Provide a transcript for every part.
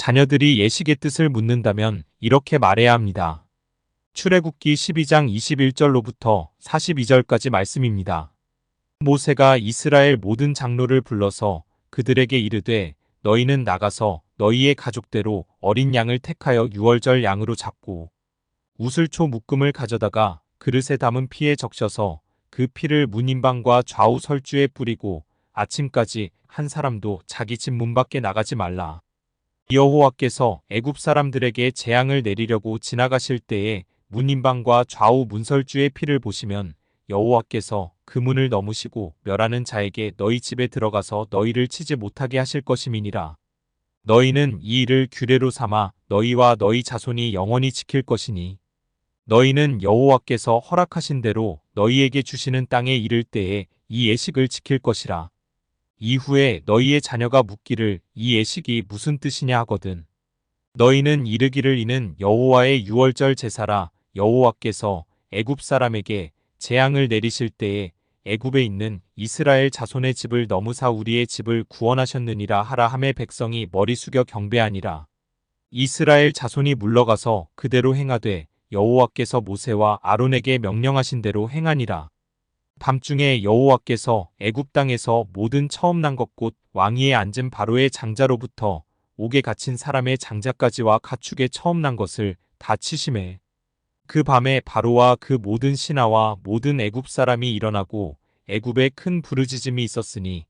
자녀들이 예식의 뜻을 묻는다면 이렇게 말해야 합니다. 출애굽기 12장 21절로부터 42절까지 말씀입니다. 모세가 이스라엘 모든 장로를 불러서 그들에게 이르되 너희는 나가서 너희의 가족대로 어린 양을 택하여 유월절 양으로 잡고 우슬초 묶음을 가져다가 그릇에 담은 피에 적셔서 그 피를 문인방과 좌우 설주에 뿌리고 아침까지 한 사람도 자기 집 문 밖에 나가지 말라. 여호와께서 애굽 사람들에게 재앙을 내리려고 지나가실 때에 문인방과 좌우 문설주의 피를 보시면 여호와께서 그 문을 넘으시고 멸하는 자에게 너희 집에 들어가서 너희를 치지 못하게 하실 것임이니라. 너희는 이 일을 규례로 삼아 너희와 너희 자손이 영원히 지킬 것이니 너희는 여호와께서 허락하신 대로 너희에게 주시는 땅에 이를 때에 이 예식을 지킬 것이라. 이후에 너희의 자녀가 묻기를 이 예식이 무슨 뜻이냐 하거든. 너희는 이르기를 이는 여호와의 유월절 제사라. 여호와께서 애굽 사람에게 재앙을 내리실 때에 애굽에 있는 이스라엘 자손의 집을 넘으사 우리의 집을 구원하셨느니라 하라 하매 백성이 머리 숙여 경배하니라. 이스라엘 자손이 물러가서 그대로 행하되 여호와께서 모세와 아론에게 명령하신 대로 행하니라. 밤중에 여호와께서 애굽 땅에서 모든 처음 난 것 곧 왕위에 앉은 바로의 장자로부터 옥에 갇힌 사람의 장자까지와 가축의 처음 난 것을 다 치심해. 그 밤에 바로와 그 모든 신하와 모든 애굽 사람이 일어나고 애굽에 큰 부르짖음이 있었으니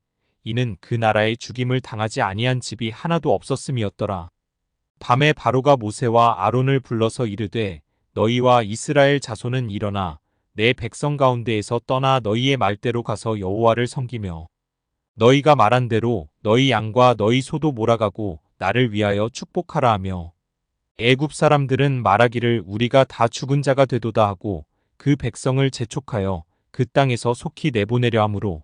이는 그 나라에 죽임을 당하지 아니한 집이 하나도 없었음이었더라. 밤에 바로가 모세와 아론을 불러서 이르되 너희와 이스라엘 자손은 일어나 내 백성 가운데에서 떠나 너희의 말대로 가서 여호와를 섬기며 너희가 말한 대로 너희 양과 너희 소도 몰아가고 나를 위하여 축복하라 하며 애굽 사람들은 말하기를 우리가 다 죽은 자가 되도다 하고 그 백성을 재촉하여 그 땅에서 속히 내보내려 하므로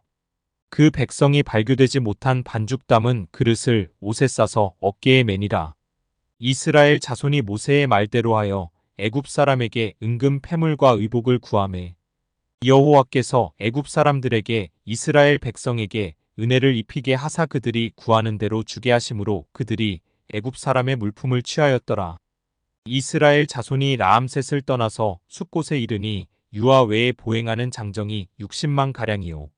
그 백성이 발교되지 못한 반죽 담은 그릇을 옷에 싸서 어깨에 매니라. 이스라엘 자손이 모세의 말대로 하여 애굽 사람에게 은금 패물과 의복을 구하매 여호와께서 애굽 사람들에게 이스라엘 백성에게 은혜를 입히게 하사 그들이 구하는 대로 주게 하심으로 그들이 애굽 사람의 물품을 취하였더라. 이스라엘 자손이 라암셋을 떠나서 숫곳에 이르니 유아 외에 보행하는 장정이 60만 가량이요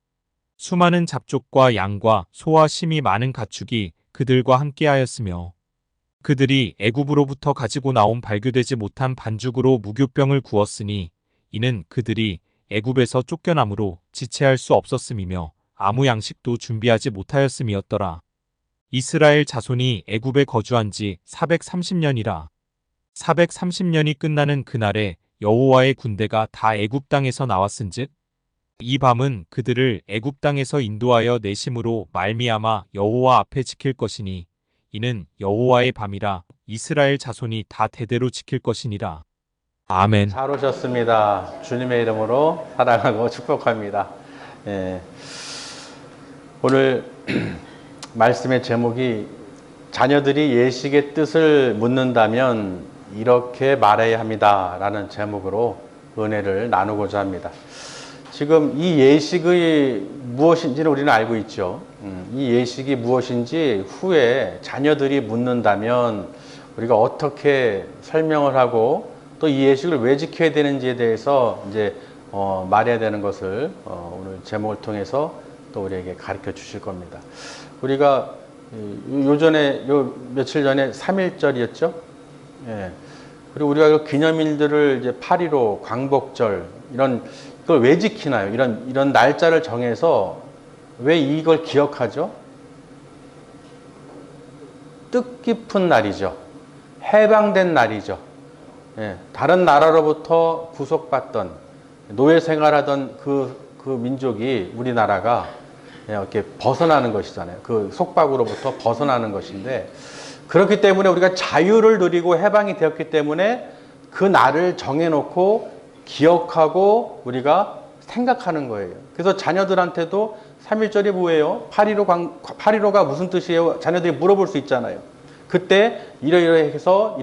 수많은 잡족과 양과 소와 심이 많은 가축이 그들과 함께하였으며 그들이 애굽으로부터 가지고 나온 발교되지 못한 반죽으로 무교병을 구웠으니 이는 그들이 애굽에서 쫓겨남으로 지체할 수 없었음이며 아무 양식도 준비하지 못하였음이었더라. 이스라엘 자손이 애굽에 거주한 지 430년이라. 430년이 끝나는 그날에 여호와의 군대가 다 애굽 땅에서 나왔은즉 이 밤은 그들을 애굽 땅에서 인도하여 내심으로 말미암아 여호와 앞에 지킬 것이니 이는 여호와의 밤이라. 이스라엘 자손이 다 대대로 지킬 것이니라. 아멘. 잘 오셨습니다. 주님의 이름으로 사랑하고 축복합니다. 오늘 말씀의 제목이 자녀들이 예식의 뜻을 묻는다면 이렇게 말해야 합니다 라는 제목으로 은혜를 나누고자 합니다. 지금 이 예식이 무엇인지는 우리는 알고 있죠. 이 예식이 무엇인지 후에 자녀들이 묻는다면 우리가 어떻게 설명을 하고 또 이 예식을 왜 지켜야 되는지에 대해서 이제 말해야 되는 것을 오늘 제목을 통해서 또 우리에게 가르쳐 주실 겁니다. 우리가 며칠 전에 3.1절이었죠. 예. 그리고 우리가 그 기념일들을 이제 8.15 광복절 이걸 왜 지키나요? 이런 날짜를 정해서 왜 이걸 기억하죠? 뜻깊은 날이죠. 해방된 날이죠. 예. 다른 나라로부터 구속받던 노예 생활하던 그 민족이 우리나라가 이렇게 벗어나는 것이잖아요. 그 속박으로부터 벗어나는 것인데 그렇기 때문에 우리가 자유를 누리고 해방이 되었기 때문에 그 날을 정해놓고 기억하고 우리가 생각하는 거예요. 그래서 자녀들한테도 3.1절이 뭐예요? 8.15가 무슨 뜻이에요? 자녀들이 물어볼 수 있잖아요. 그때 이렇게 해서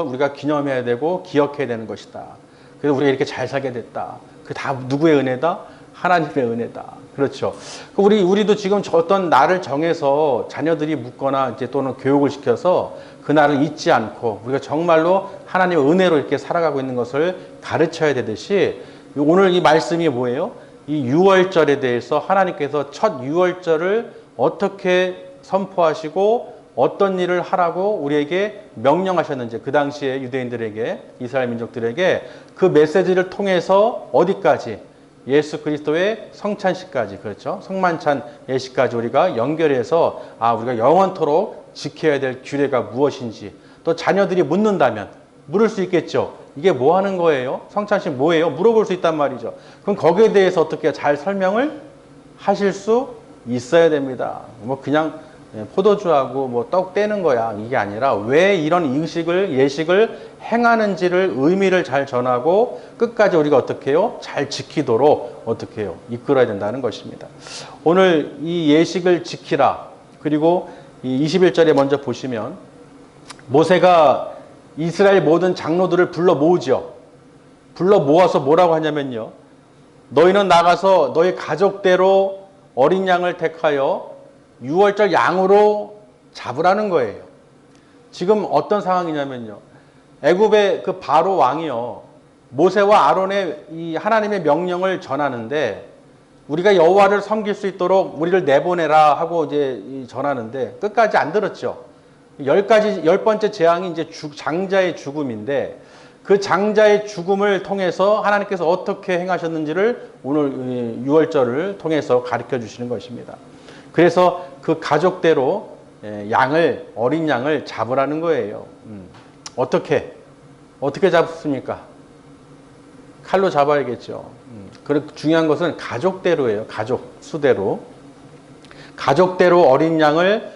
우리가 기념해야 되고 기억해야 되는 것이다. 그래서 우리가 이렇게 잘 살게 됐다. 그게 다 누구의 은혜다? 하나님의 은혜다. 그렇죠. 우리도 지금 어떤 날을 정해서 자녀들이 묻거나 이제 또는 교육을 시켜서 그 날을 잊지 않고 우리가 정말로 하나님의 은혜로 이렇게 살아가고 있는 것을 가르쳐야 되듯이 오늘 이 말씀이 뭐예요? 이 유월절에 대해서 하나님께서 첫 유월절을 어떻게 선포하시고 어떤 일을 하라고 우리에게 명령하셨는지 그 당시에 유대인들에게 이스라엘 민족들에게 그 메시지를 통해서 어디까지 예수 그리스도의 성찬식까지 그렇죠. 성만찬 예식까지 우리가 연결해서 우리가 영원토록 지켜야 될 규례가 무엇인지 또 자녀들이 묻는다면 물을 수 있겠죠. 이게 뭐 하는 거예요? 성찬식 뭐예요? 물어볼 수 있단 말이죠. 그럼 거기에 대해서 어떻게 잘 설명을 하실 수 있어야 됩니다. 뭐 그냥 포도주하고 뭐 떡 떼는 거야 이게 아니라 왜 이런 예식을 행하는지를 의미를 잘 전하고 끝까지 우리가 어떻게 해요? 잘 지키도록 어떻게 해요? 이끌어야 된다는 것입니다. 오늘 이 예식을 지키라. 그리고 이 21절에 먼저 보시면 모세가 이스라엘 모든 장로들을 불러 모으죠. 불러 모아서 뭐라고 하냐면요. 너희는 나가서 너희 가족대로 어린 양을 택하여 6월절 양으로 잡으라는 거예요. 지금 어떤 상황이냐면요. 애굽의 그 바로 왕이요. 모세와 아론의 이 하나님의 명령을 전하는데 우리가 여호와를 섬길 수 있도록 우리를 내보내라 하고 이제 전하는데 끝까지 안 들었죠. 10번째 재앙이 이제 장자의 죽음인데 그 장자의 죽음을 통해서 하나님께서 어떻게 행하셨는지를 오늘 6월절을 통해서 가르쳐 주시는 것입니다. 그래서 그 가족대로 어린 양을 잡으라는 거예요. 어떻게 잡습니까? 칼로 잡아야겠죠. 중요한 것은 가족대로예요. 가족 수대로. 가족대로 어린 양을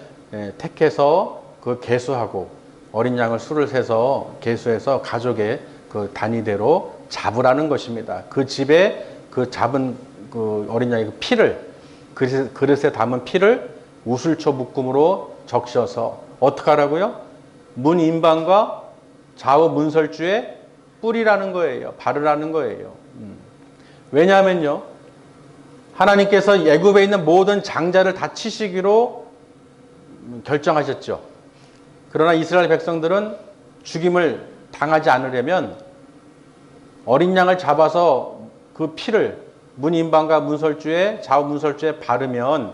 택해서 그 계수하고 어린 양을 수를 세서 계수해서 가족의 그 단위대로 잡으라는 것입니다. 그 집에 그 잡은 그 어린 양의 그 피를 그릇에 담은 피를 우슬초 묶음으로 적셔서 어떻게 하라고요? 문 인방과 좌우 문설주에 뿌리라는 거예요. 바르라는 거예요. 왜냐하면요. 하나님께서 애굽에 있는 모든 장자를 다 치시기로 결정하셨죠. 그러나 이스라엘 백성들은 죽임을 당하지 않으려면 어린 양을 잡아서 그 피를 문 인방과 문설주에 좌우 문설주에 바르면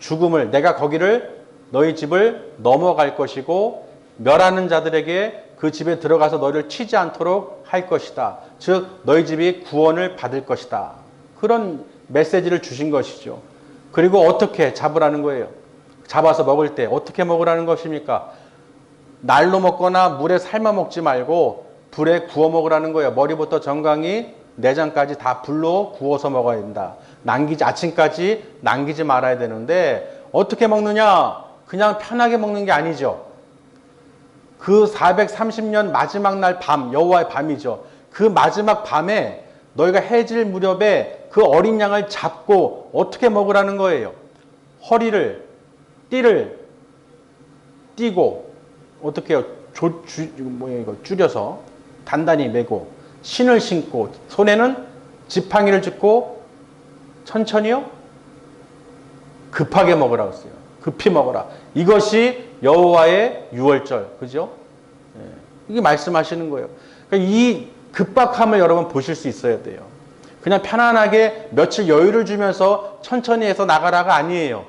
죽음을 내가 거기를 너희 집을 넘어갈 것이고 멸하는 자들에게 그 집에 들어가서 너희를 치지 않도록 할 것이다. 즉 너희 집이 구원을 받을 것이다. 그런 메시지를 주신 것이죠. 그리고 어떻게 잡으라는 거예요. 잡아서 먹을 때 어떻게 먹으라는 것입니까? 날로 먹거나 물에 삶아 먹지 말고 불에 구워 먹으라는 거예요. 머리부터 정강이 내장까지 다 불로 구워서 먹어야 된다. 아침까지 남기지 말아야 되는데 어떻게 먹느냐? 그냥 편하게 먹는 게 아니죠. 그 430년 마지막 날 밤, 여호와의 밤이죠. 그 마지막 밤에 너희가 해질 무렵에 그 어린 양을 잡고 어떻게 먹으라는 거예요. 띠를 띠고 어떻게 해요? 줄여서 단단히 메고 신을 신고 손에는 지팡이를 짚고 천천히요? 급하게 먹으라고 했어요. 급히 먹어라. 이것이 여호와의 유월절. 그죠? 이게 말씀하시는 거예요. 그러니까 이 급박함을 여러분 보실 수 있어야 돼요. 그냥 편안하게 며칠 여유를 주면서 천천히 해서 나가라가 아니에요.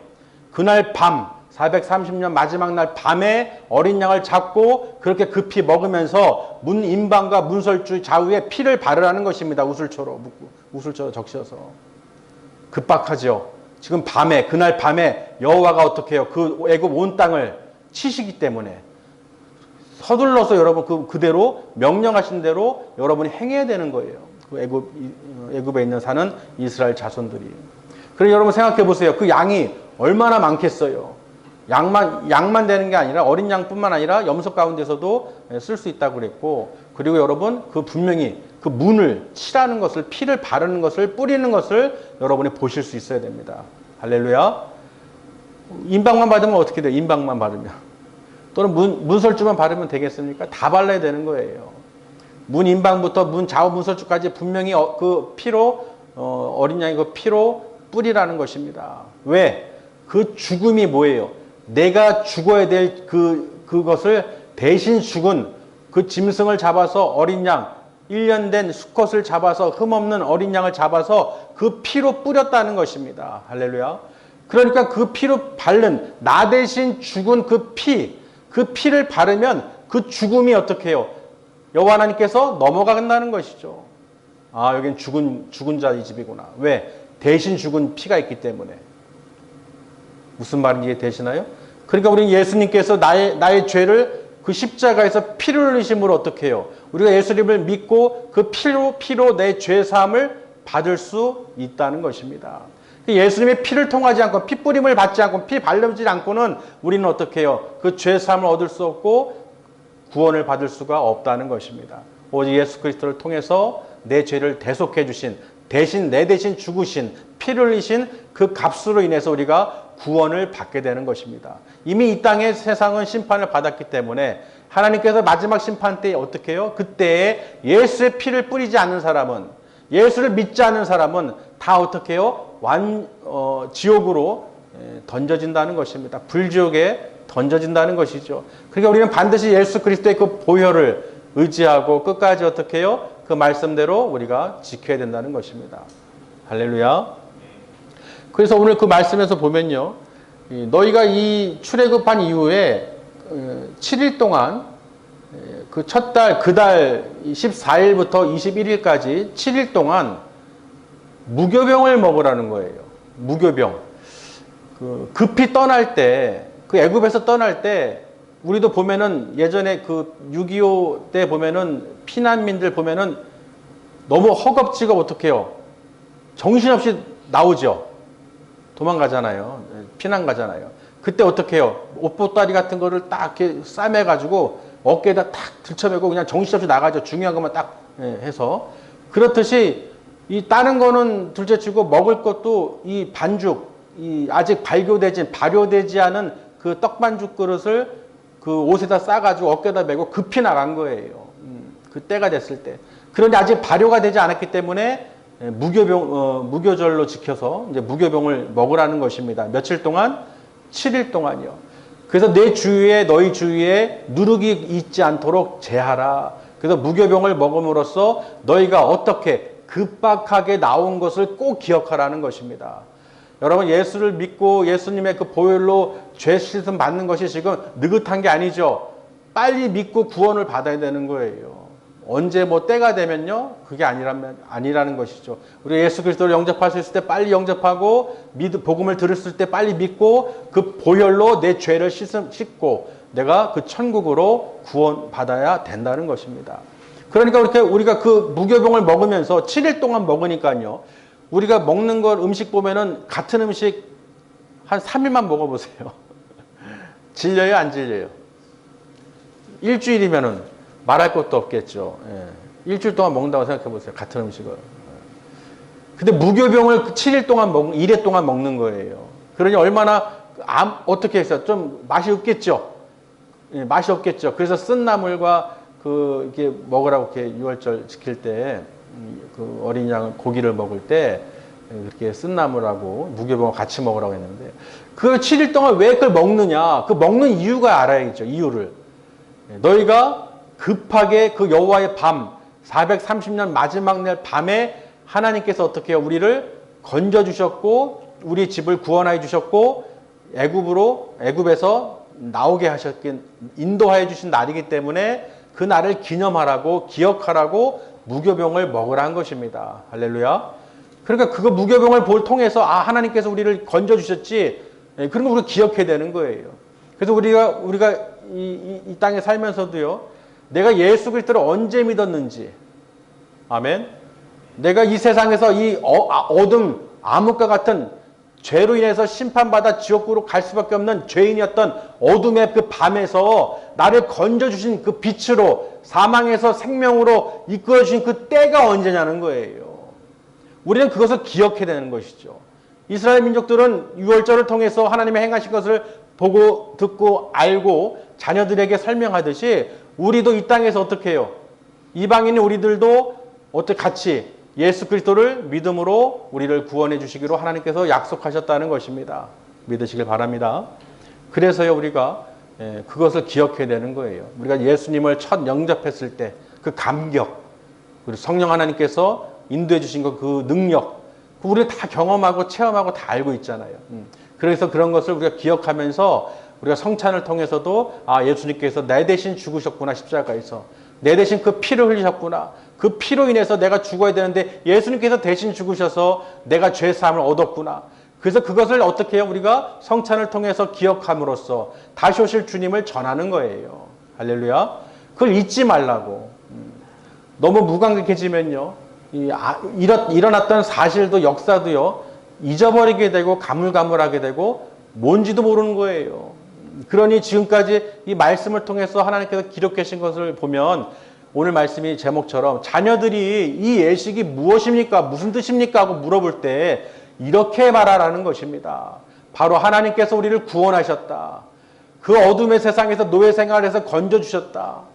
그날 밤 430년 마지막 날 밤에 어린 양을 잡고 그렇게 급히 먹으면서 문 인방과 문설주 좌우에 피를 바르라는 것입니다. 우슬초로 적셔서. 급박하죠. 지금 그날 밤에 여호와가 어떻게 해요? 그 애굽 온 땅을 치시기 때문에 서둘러서 여러분 그대로 명령하신 대로 여러분이 행해야 되는 거예요. 그 애굽에 사는 이스라엘 자손들이. 그럼 여러분 생각해 보세요. 그 양이 얼마나 많겠어요. 양만 되는 게 아니라 어린 양뿐만 아니라 염소 가운데서도 쓸 수 있다고 그랬고, 그리고 여러분 분명히 그 문을 칠하는 것을, 피를 바르는 것을, 뿌리는 것을 여러분이 보실 수 있어야 됩니다. 할렐루야. 인방만 받으면 어떻게 돼요? 인방만 받으면. 또는 문설주만 바르면 되겠습니까? 다 발라야 되는 거예요. 문 인방부터 문 좌우 문설주까지 분명히 그 피로 어린 양의 그 피로 뿌리라는 것입니다. 왜? 그 죽음이 뭐예요? 내가 죽어야 될 그것을 대신 죽은 그 짐승을 잡아서 어린 양, 1년 된 수컷을 잡아서 흠없는 어린 양을 잡아서 그 피로 뿌렸다는 것입니다. 할렐루야. 그러니까 그 피로 바른 나 대신 죽은 그 피를 바르면 그 죽음이 어떻게 해요? 여호와 하나님께서 넘어간다는 것이죠. 아, 여긴 죽은 자의 집이구나. 왜? 대신 죽은 피가 있기 때문에. 무슨 말인지 이해되시나요? 그러니까 우리 예수님께서 나의 죄를 그 십자가에서 피를 흘리심으로 어떻게 해요? 우리가 예수님을 믿고 그 피로 내 죄 사함을 받을 수 있다는 것입니다. 예수님의 피를 통하지 않고 피 뿌림을 받지 않고 피 발라지지 않고는 우리는 어떻게 해요? 그 죄 사함을 얻을 수 없고 구원을 받을 수가 없다는 것입니다. 오직 예수 그리스도를 통해서 내 죄를 대속해 주신, 대신 내 대신 죽으신, 피를 흘리신 그 값으로 인해서 우리가 구원을 받게 되는 것입니다. 이미 이 땅의 세상은 심판을 받았기 때문에 하나님께서 마지막 심판 때 어떻게 해요? 그때에 예수의 피를 뿌리지 않는 사람은, 예수를 믿지 않는 사람은 다 어떻게 해요? 지옥으로 던져진다는 것입니다. 불지옥에 던져진다는 것이죠. 그러니까 우리는 반드시 예수 그리스도의 그 보혈을 의지하고 끝까지 어떻게 해요? 그 말씀대로 우리가 지켜야 된다는 것입니다. 할렐루야. 그래서 오늘 그 말씀에서 보면요, 너희가 이 출애굽한 이후에 7일 동안 그 첫 달, 그 달 14일부터 21일까지 7일 동안 무교병을 먹으라는 거예요. 무교병. 급히 떠날 때, 그 애굽에서 떠날 때, 우리도 보면은 예전에 그 6.25 때 보면은 피난민들 보면은 너무 허겁지겁 어떻게 해요? 정신없이 나오죠. 도망가잖아요. 피난 가잖아요. 그때 어떻게 해요? 옷보따리 같은 거를 딱 이렇게 싸매가지고 어깨에다 탁 들쳐매고 그냥 정신없이 나가죠. 중요한 것만 딱 해서. 그렇듯이 이 다른 거는 둘째치고 먹을 것도 이 반죽, 이 아직 발효되지 않은 그 떡반죽 그릇을 그 옷에다 싸가지고 어깨에다 메고 급히 나간 거예요. 그 때가 됐을 때. 그런데 아직 발효가 되지 않았기 때문에 무교절로 지켜서 이제 무교병을 먹으라는 것입니다. 며칠 동안? 7일 동안이요. 그래서 너희 주위에 누룩이 있지 않도록 제하라. 그래서 무교병을 먹음으로써 너희가 어떻게 급박하게 나온 것을 꼭 기억하라는 것입니다. 여러분, 예수를 믿고 예수님의 그 보혈로 죄 씻음 받는 것이 지금 느긋한 게 아니죠. 빨리 믿고 구원을 받아야 되는 거예요. 언제 때가 되면요, 그게 아니라는 것이죠. 우리 예수 그리스도를 영접할 수 있을 때 빨리 영접하고 복음을 들었을 때 빨리 믿고 그 보혈로 내 죄를 씻고 내가 그 천국으로 구원 받아야 된다는 것입니다. 그러니까 우리가 그 무교병을 먹으면서 7일 동안 먹으니까요, 우리가 먹는 걸 음식 보면은 같은 음식 한 3일만 먹어보세요. 질려요, 안 질려요? 일주일이면은 말할 것도 없겠죠. 일주일 동안 먹는다고 생각해 보세요. 같은 음식을. 근데 무교병을 7일 동안 1회 동안 먹는 거예요. 그러니 얼마나, 어떻게 했어요? 좀 맛이 없겠죠? 맛이 없겠죠. 그래서 쓴 나물과 이렇게 먹으라고 이렇게 유월절 지킬 때, 그 어린 양 고기를 먹을 때, 이렇게 쓴 나물하고 무교병을 같이 먹으라고 했는데, 그 7일 동안 왜 그걸 먹느냐? 그 먹는 이유가 알아야겠죠. 이유를. 너희가 급하게 그 여호와의 밤 430년 마지막 날 밤에 하나님께서 어떻게 해요? 우리를 건져 주셨고 우리 집을 구원하여 주셨고 애굽에서 나오게 인도하여 주신 날이기 때문에 그 날을 기념하라고 기억하라고 무교병을 먹으라 한 것입니다. 할렐루야. 그러니까 그거 무교병을 통해서 하나님께서 우리를 건져 주셨지. 그런 거 우리가 기억해야 되는 거예요. 그래서 우리가 이 땅에 살면서도요, 내가 예수 그리스도를 언제 믿었는지, 아멘. 내가 이 세상에서 이 어둠, 암흑과 같은 죄로 인해서 심판받아 지옥으로 갈 수밖에 없는 죄인이었던 어둠의 그 밤에서 나를 건져주신 그 빛으로 사망에서 생명으로 이끌어주신 그 때가 언제냐는 거예요. 우리는 그것을 기억해야 되는 것이죠. 이스라엘 민족들은 유월절을 통해서 하나님의 행하신 것을 보고 듣고 알고 자녀들에게 설명하듯이 우리도 이 땅에서 어떻게 해요? 이방인인 우리들도 어떻게 같이 예수 그리스도를 믿음으로 우리를 구원해 주시기로 하나님께서 약속하셨다는 것입니다. 믿으시길 바랍니다. 그래서요, 우리가 그것을 기억해야 되는 거예요. 우리가 예수님을 첫 영접했을 때 그 감격, 그리고 성령 하나님께서 인도해 주신 그 능력, 우리는 다 경험하고 체험하고 다 알고 있잖아요. 그래서 그런 것을 우리가 기억하면서 우리가 성찬을 통해서도 예수님께서 내 대신 죽으셨구나, 십자가에서. 내 대신 그 피를 흘리셨구나. 그 피로 인해서 내가 죽어야 되는데 예수님께서 대신 죽으셔서 내가 죄사함을 얻었구나. 그래서 그것을 어떻게 해요? 우리가 성찬을 통해서 기억함으로써 다시 오실 주님을 전하는 거예요. 할렐루야. 그걸 잊지 말라고. 너무 무감각해지면요, 일어났던 사실도 역사도요, 잊어버리게 되고 가물가물하게 되고 뭔지도 모르는 거예요. 그러니 지금까지 이 말씀을 통해서 하나님께서 기록해 주신 것을 보면 오늘 말씀이 제목처럼 자녀들이 이 예식이 무엇입니까? 무슨 뜻입니까? 하고 물어볼 때 이렇게 말하라는 것입니다. 바로 하나님께서 우리를 구원하셨다. 그 어둠의 세상에서 노예 생활에서 건져주셨다.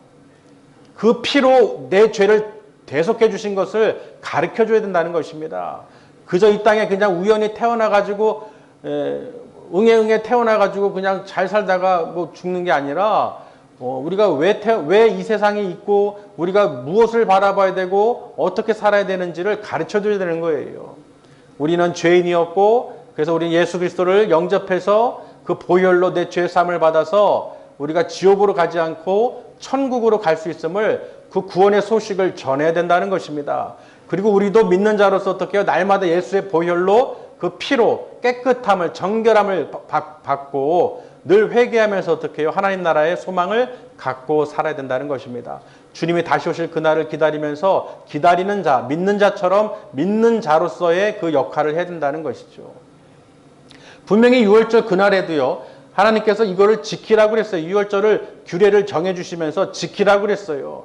그 피로 내 죄를 대속해 주신 것을 가르쳐 줘야 된다는 것입니다. 그저 이 땅에 그냥 우연히 태어나가지고 응애응애 태어나가지고 그냥 잘 살다가 뭐 죽는 게 아니라 우리가 왜 이 세상이 있고 우리가 무엇을 바라봐야 되고 어떻게 살아야 되는지를 가르쳐 줘야 되는 거예요. 우리는 죄인이었고 그래서 우리는 예수 그리스도를 영접해서 그 보혈로 내 죄 사함을 받아서 우리가 지옥으로 가지 않고 천국으로 갈 수 있음을 그 구원의 소식을 전해야 된다는 것입니다. 그리고 우리도 믿는 자로서 어떻게 해요? 날마다 예수의 보혈로 그 피로 깨끗함을 정결함을 받고 늘 회개하면서 어떻게 해요? 하나님 나라의 소망을 갖고 살아야 된다는 것입니다. 주님이 다시 오실 그날을 기다리면서 기다리는 자, 믿는 자처럼 믿는 자로서의 그 역할을 해야 된다는 것이죠. 분명히 유월절 그날에도요, 하나님께서 이거를 지키라고 그랬어요. 유월절을 규례를 정해주시면서 지키라고 그랬어요.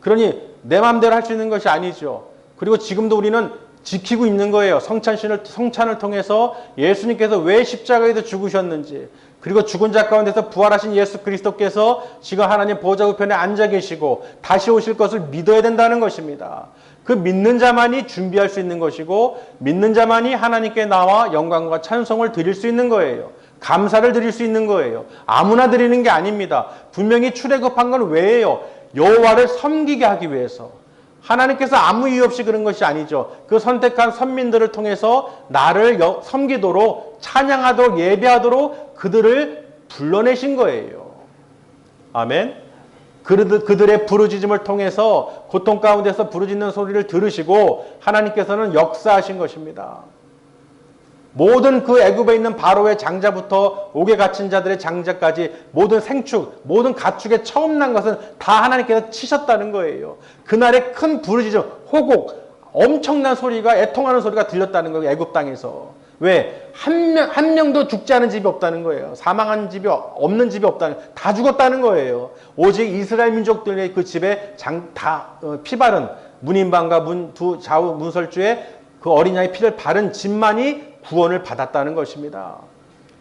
그러니 내 마음대로 할 수 있는 것이 아니죠. 그리고 지금도 우리는 지키고 있는 거예요. 성찬을 통해서 예수님께서 왜 십자가에서 죽으셨는지, 그리고 죽은 자 가운데서 부활하신 예수 그리스도께서 지금 하나님 보좌 우편에 앉아 계시고 다시 오실 것을 믿어야 된다는 것입니다. 그 믿는 자만이 준비할 수 있는 것이고 믿는 자만이 하나님께 나와 영광과 찬송을 드릴 수 있는 거예요. 감사를 드릴 수 있는 거예요. 아무나 드리는 게 아닙니다. 분명히 출애굽한 건 왜예요? 여호와를 섬기게 하기 위해서. 하나님께서 아무 이유 없이 그런 것이 아니죠. 그 선택한 선민들을 통해서 나를 섬기도록 찬양하도록 예배하도록 그들을 불러내신 거예요. 아멘. 그들의 부르짖음을 통해서 고통 가운데서 부르짖는 소리를 들으시고 하나님께서는 역사하신 것입니다. 모든 그 애굽에 있는 바로의 장자부터 옥에 갇힌 자들의 장자까지 모든 생축, 모든 가축에 처음 난 것은 다 하나님께서 치셨다는 거예요. 그날의 큰 부르짖음, 호곡, 엄청난 소리가, 애통하는 소리가 들렸다는 거예요. 애굽 땅에서. 왜? 한 명도 죽지 않은 집이 없다는 거예요. 사망한 집이 없는 집이 없다는, 다 죽었다는 거예요. 오직 이스라엘 민족들의 그 집에 피 바른 문인방과 좌우 문설주에 그 어린 양의 피를 바른 집만이 구원을 받았다는 것입니다.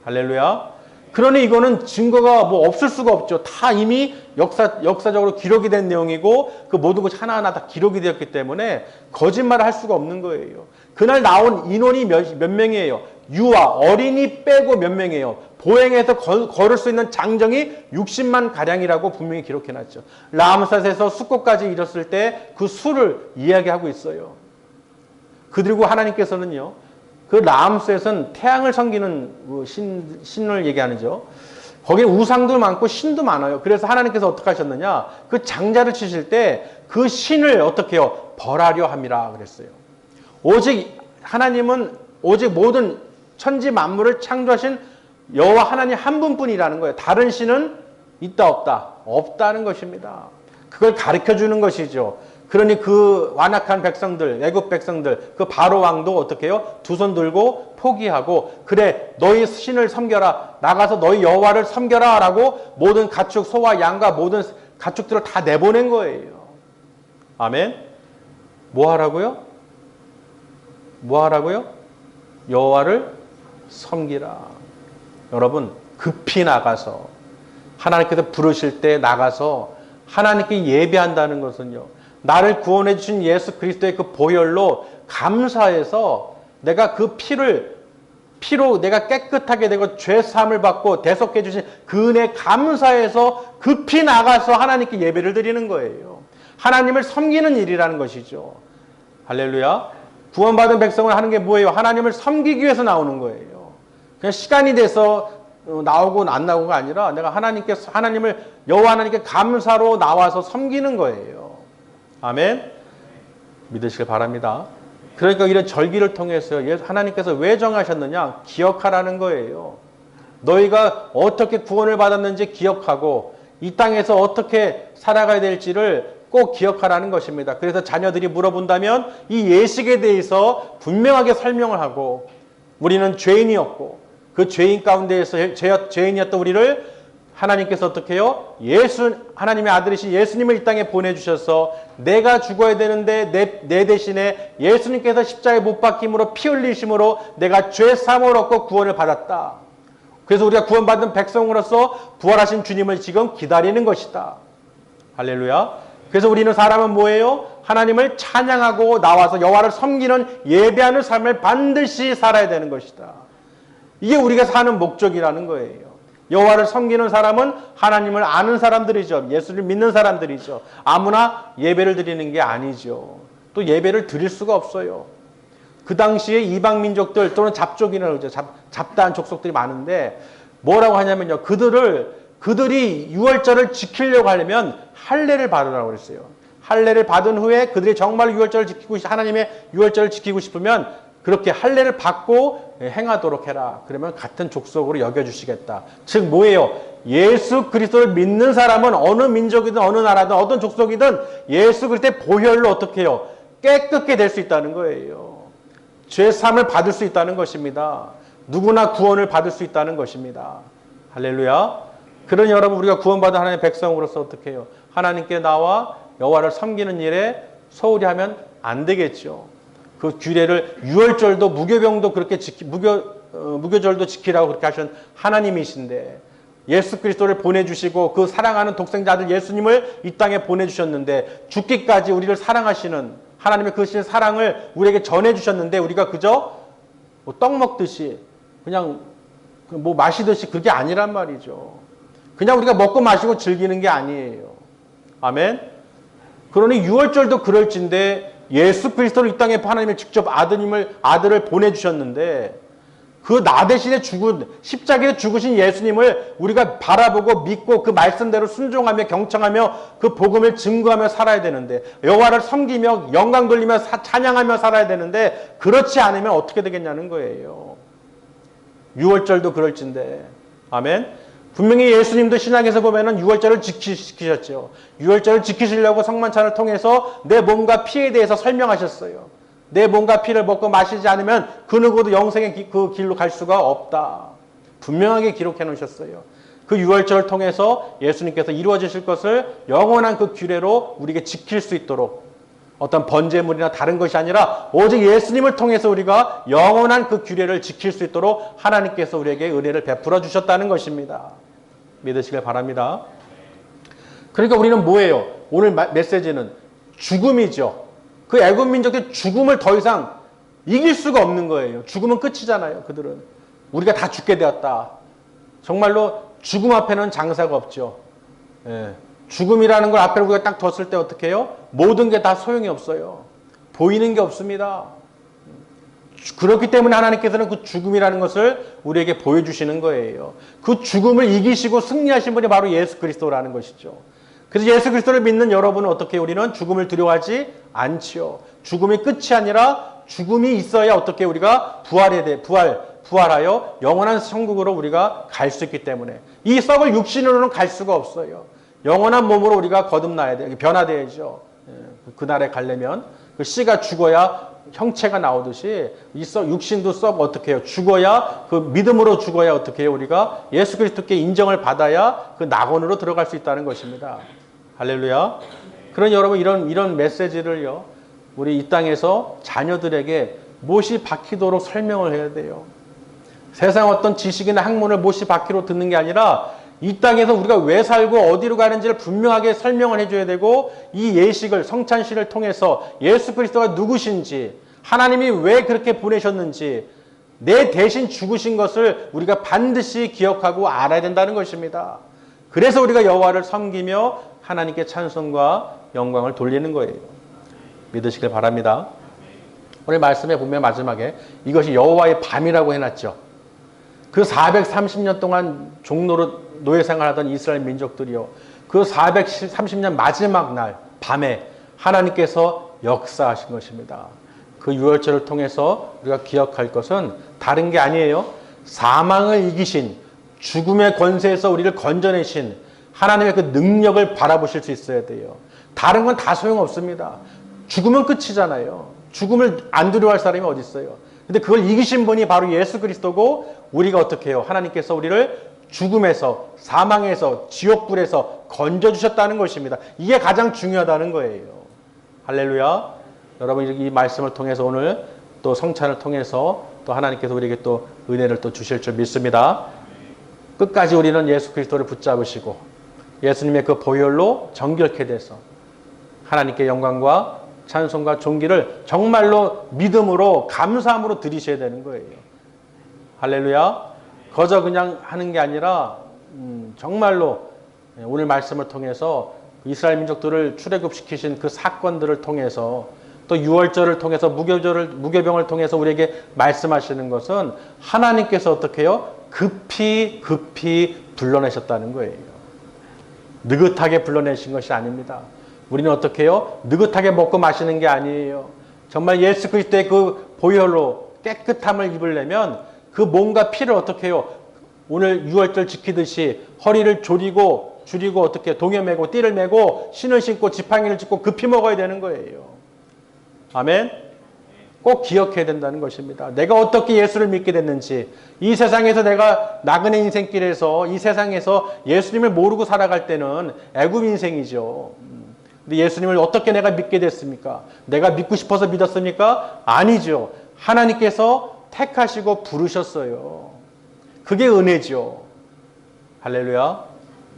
할렐루야. 그러니 이거는 증거가 뭐 없을 수가 없죠. 다 이미 역사적으로 기록이 된 내용이고 그 모든 것이 하나하나 다 기록이 되었기 때문에 거짓말을 할 수가 없는 거예요. 그날 나온 인원이 몇 명이에요? 유아, 어린이 빼고 몇 명이에요? 보행해서 걸을 수 있는 장정이 60만 가량이라고 분명히 기록해놨죠. 라암삿에서 숫곳까지 이뤘을 때 그 수를 이야기하고 있어요. 그리고 하나님께서는요, 그 라암셋은 태양을 섬기는 신을 얘기하는죠. 거기에 우상도 많고 신도 많아요. 그래서 하나님께서 어떻게 하셨느냐? 그 장자를 치실 때 그 신을 어떻게 해요? 벌하려 함이라 그랬어요. 오직 하나님은 오직 모든 천지 만물을 창조하신 여호와 하나님 한 분뿐이라는 거예요. 다른 신은 있다 없다? 없다는 것입니다. 그걸 가르쳐 주는 것이죠. 그러니 그 완악한 백성들, 애굽 백성들, 그 바로 왕도 어떻게 해요? 두 손 들고 포기하고 그래 너희 신을 섬겨라. 나가서 너희 여호와를 섬겨라 라고 모든 가축, 소와 양과 모든 가축들을 다 내보낸 거예요. 아멘. 뭐 하라고요? 뭐 하라고요? 여호와를 섬기라. 여러분 급히 나가서 하나님께서 부르실 때 나가서 하나님께 예배한다는 것은요. 나를 구원해 주신 예수 그리스도의 그 보혈로 감사해서 내가 그 피로 내가 깨끗하게 되고 죄 사함을 받고 대속해 주신 그 은혜 감사해서 급히 나가서 하나님께 예배를 드리는 거예요. 하나님을 섬기는 일이라는 것이죠. 할렐루야. 구원받은 백성을 하는 게 뭐예요? 하나님을 섬기기 위해서 나오는 거예요. 그냥 시간이 돼서 나오고 안 나오고가 아니라 내가 하나님을 여호와 하나님께 감사로 나와서 섬기는 거예요. 아멘. 믿으시길 바랍니다. 그러니까 이런 절기를 통해서 하나님께서 왜 정하셨느냐? 기억하라는 거예요. 너희가 어떻게 구원을 받았는지 기억하고 이 땅에서 어떻게 살아가야 될지를 꼭 기억하라는 것입니다. 그래서 자녀들이 물어본다면 이 예식에 대해서 분명하게 설명을 하고 우리는 죄인이었고 그 죄인 가운데에서 죄인이었던 우리를 하나님께서 어떻게 해요? 하나님의 아들이신 예수님을 이 땅에 보내주셔서 내가 죽어야 되는데 내 대신에 예수님께서 십자가에 못 박힘으로 피 흘리심으로 내가 죄 사함을 얻고 구원을 받았다. 그래서 우리가 구원받은 백성으로서 부활하신 주님을 지금 기다리는 것이다. 할렐루야. 그래서 우리는 사람은 뭐예요? 하나님을 찬양하고 나와서 여호와를 섬기는 예배하는 삶을 반드시 살아야 되는 것이다. 이게 우리가 사는 목적이라는 거예요. 여호와를 섬기는 사람은 하나님을 아는 사람들이죠. 예수를 믿는 사람들이죠. 아무나 예배를 드리는 게 아니죠. 또 예배를 드릴 수가 없어요. 그 당시에 이방 민족들 또는 잡족이나 그러죠. 잡다한 족속들이 많은데 뭐라고 하냐면요. 그들이 유월절을 지키려고 하려면 할례를 받으라고 그랬어요. 할례를 받은 후에 그들이 정말 하나님의 유월절을 지키고 싶으면 그렇게 할례를 받고 행하도록 해라. 그러면 같은 족속으로 여겨주시겠다. 즉 뭐예요? 예수 그리스도를 믿는 사람은 어느 민족이든 어느 나라든 어떤 족속이든 예수 그리스도의 보혈로 어떻게 해요? 깨끗게 될 수 있다는 거예요. 죄사함을 받을 수 있다는 것입니다. 누구나 구원을 받을 수 있다는 것입니다. 할렐루야. 그런 여러분 우리가 구원받은 하나님의 백성으로서 어떻게 해요? 하나님께 나와 여호와를 섬기는 일에 소홀히 하면 안 되겠죠. 그 규례를 유월절도 무교병도 그렇게 무교절도 지키라고 그렇게 하신 하나님이신데 예수 그리스도를 보내주시고 그 사랑하는 독생자 아들 예수님을 이 땅에 보내주셨는데 죽기까지 우리를 사랑하시는 하나님의 그 사랑을 우리에게 전해주셨는데 우리가 그저 떡 먹듯이 그냥 뭐 마시듯이 그게 아니란 말이죠. 그냥 우리가 먹고 마시고 즐기는 게 아니에요. 아멘. 그러니 유월절도 그럴진데 예수 그리스도를 이 땅에 하나님이 직접 아들을 보내주셨는데 그 나 대신에 십자가에 죽으신 예수님을 우리가 바라보고 믿고 그 말씀대로 순종하며 경청하며 그 복음을 증거하며 살아야 되는데 여호와를 섬기며 영광 돌리며 찬양하며 살아야 되는데 그렇지 않으면 어떻게 되겠냐는 거예요. 유월절도 그럴진데. 아멘. 분명히 예수님도 신약에서 보면은 유월절을 지키셨죠. 유월절을 지키시려고 성만찬을 통해서 내 몸과 피에 대해서 설명하셨어요. 내 몸과 피를 먹고 마시지 않으면 그 누구도 영생의 그 길로 갈 수가 없다. 분명하게 기록해 놓으셨어요. 그 유월절을 통해서 예수님께서 이루어지실 것을 영원한 그 규례로 우리에게 지킬 수 있도록 어떤 번제물이나 다른 것이 아니라 오직 예수님을 통해서 우리가 영원한 그 규례를 지킬 수 있도록 하나님께서 우리에게 은혜를 베풀어 주셨다는 것입니다. 믿으시길 바랍니다. 그러니까 우리는 뭐예요? 오늘 메시지는 죽음이죠. 그 애굽 민족의 죽음을 더 이상 이길 수가 없는 거예요. 죽음은 끝이잖아요. 그들은. 우리가 다 죽게 되었다. 정말로 죽음 앞에는 장사가 없죠. 예. 죽음이라는 걸 앞에 우리가 딱 뒀을 때 어떻게 해요? 모든 게 다 소용이 없어요. 보이는 게 없습니다. 그렇기 때문에 하나님께서는 그 죽음이라는 것을 우리에게 보여주시는 거예요. 그 죽음을 이기시고 승리하신 분이 바로 예수 그리스도라는 것이죠. 그래서 예수 그리스도를 믿는 여러분은 어떻게 우리는 죽음을 두려워하지 않지요. 죽음이 끝이 아니라 죽음이 있어야 어떻게 우리가 부활하여 영원한 천국으로 우리가 갈 수 있기 때문에 이 썩을 육신으로는 갈 수가 없어요. 영원한 몸으로 우리가 거듭나야 돼요. 변화돼야죠. 그날에 가려면 그 씨가 죽어야 형체가 나오듯이 이 육신도 썩 어떻게 해요? 죽어야 그 믿음으로 죽어야 어떻게 해요? 우리가 예수 그리스도께 인정을 받아야 그 낙원으로 들어갈 수 있다는 것입니다. 할렐루야. 그런 여러분 이런 메시지를요. 우리 이 땅에서 자녀들에게 못이 박히도록 설명을 해야 돼요. 세상 어떤 지식이나 학문을 못이 박히도록 듣는 게 아니라 이 땅에서 우리가 왜 살고 어디로 가는지를 분명하게 설명을 해줘야 되고, 이 예식을, 성찬식을 통해서 예수 그리스도가 누구신지, 하나님이 왜 그렇게 보내셨는지, 내 대신 죽으신 것을 우리가 반드시 기억하고 알아야 된다는 것입니다. 그래서 우리가 여호와를 섬기며 하나님께 찬송과 영광을 돌리는 거예요. 믿으시길 바랍니다. 오늘 말씀에 보면 마지막에 이것이 여호와의 밤이라고 해놨죠. 그 430년 동안 종로로 노예 생활하던 이스라엘 민족들이요, 그 430년 마지막 날 밤에 하나님께서 역사하신 것입니다. 그 유월절을 통해서 우리가 기억할 것은 다른 게 아니에요. 사망을 이기신, 죽음의 권세에서 우리를 건져내신 하나님의 그 능력을 바라보실 수 있어야 돼요. 다른 건 다 소용없습니다. 죽으면 끝이잖아요. 죽음을 안 두려워할 사람이 어디 있어요. 근데 그걸 이기신 분이 바로 예수 그리스도고, 우리가 어떻게 해요? 하나님께서 우리를 죽음에서, 사망에서, 지옥불에서 건져주셨다는 것입니다. 이게 가장 중요하다는 거예요. 할렐루야. 여러분, 이 말씀을 통해서 오늘 또 성찬을 통해서 또 하나님께서 우리에게 또 은혜를 또 주실 줄 믿습니다. 끝까지 우리는 예수 그리스도를 붙잡으시고 예수님의 그 보혈로 정결케 돼서 하나님께 영광과 찬송과 존귀를 정말로 믿음으로 감사함으로 드리셔야 되는 거예요. 할렐루야. 거저 그냥 하는 게 아니라 정말로 오늘 말씀을 통해서 이스라엘 민족들을 출애굽시키신 그 사건들을 통해서, 또 유월절을 통해서, 무교병을 통해서 우리에게 말씀하시는 것은 하나님께서 어떻게 해요? 급히 불러내셨다는 거예요. 느긋하게 불러내신 것이 아닙니다. 우리는 어떻게 해요? 느긋하게 먹고 마시는 게 아니에요. 정말 예수 그리스도의 그 보혈로 깨끗함을 입으려면 그 몸과 피를 어떻게 해요? 오늘 유월절 지키듯이 허리를 줄이고 어떻게 동에 메고 띠를 메고 신을 신고 지팡이를 짚고 급히 먹어야 되는 거예요. 아멘. 꼭 기억해야 된다는 것입니다. 내가 어떻게 예수를 믿게 됐는지, 이 세상에서 내가 나그네 인생길에서 이 세상에서 예수님을 모르고 살아갈 때는 애굽 인생이죠. 근데 예수님을 어떻게 내가 믿게 됐습니까? 내가 믿고 싶어서 믿었습니까? 아니죠. 하나님께서 택하시고 부르셨어요. 그게 은혜죠. 할렐루야.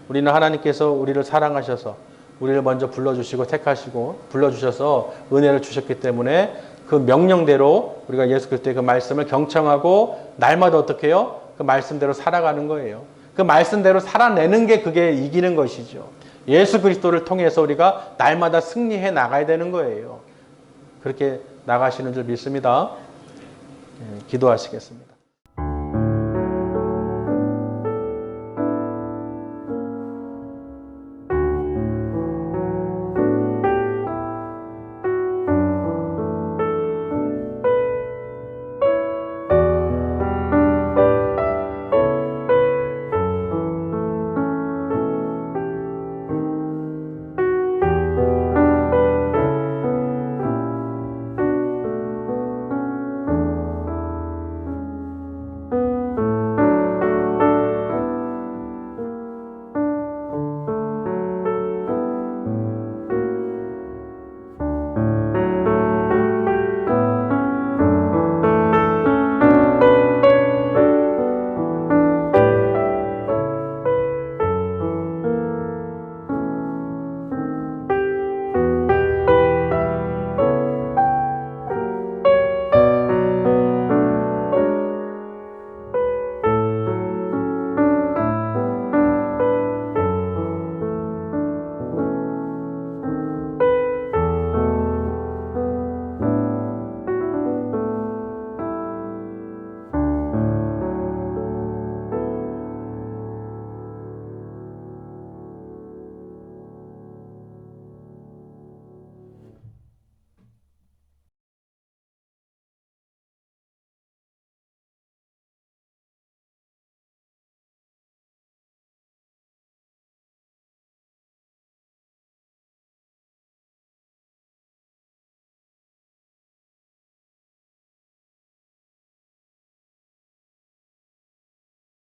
우리는 하나님께서 우리를 사랑하셔서 우리를 먼저 불러주시고 택하시고 불러주셔서 은혜를 주셨기 때문에 그 명령대로 우리가 예수 그리스도의 그 말씀을 경청하고 날마다 어떻게 해요? 그 말씀대로 살아가는 거예요. 그 말씀대로 살아내는 게 그게 이기는 것이죠. 예수 그리스도를 통해서 우리가 날마다 승리해 나가야 되는 거예요. 그렇게 나가시는 줄 믿습니다. 기도하시겠습니다.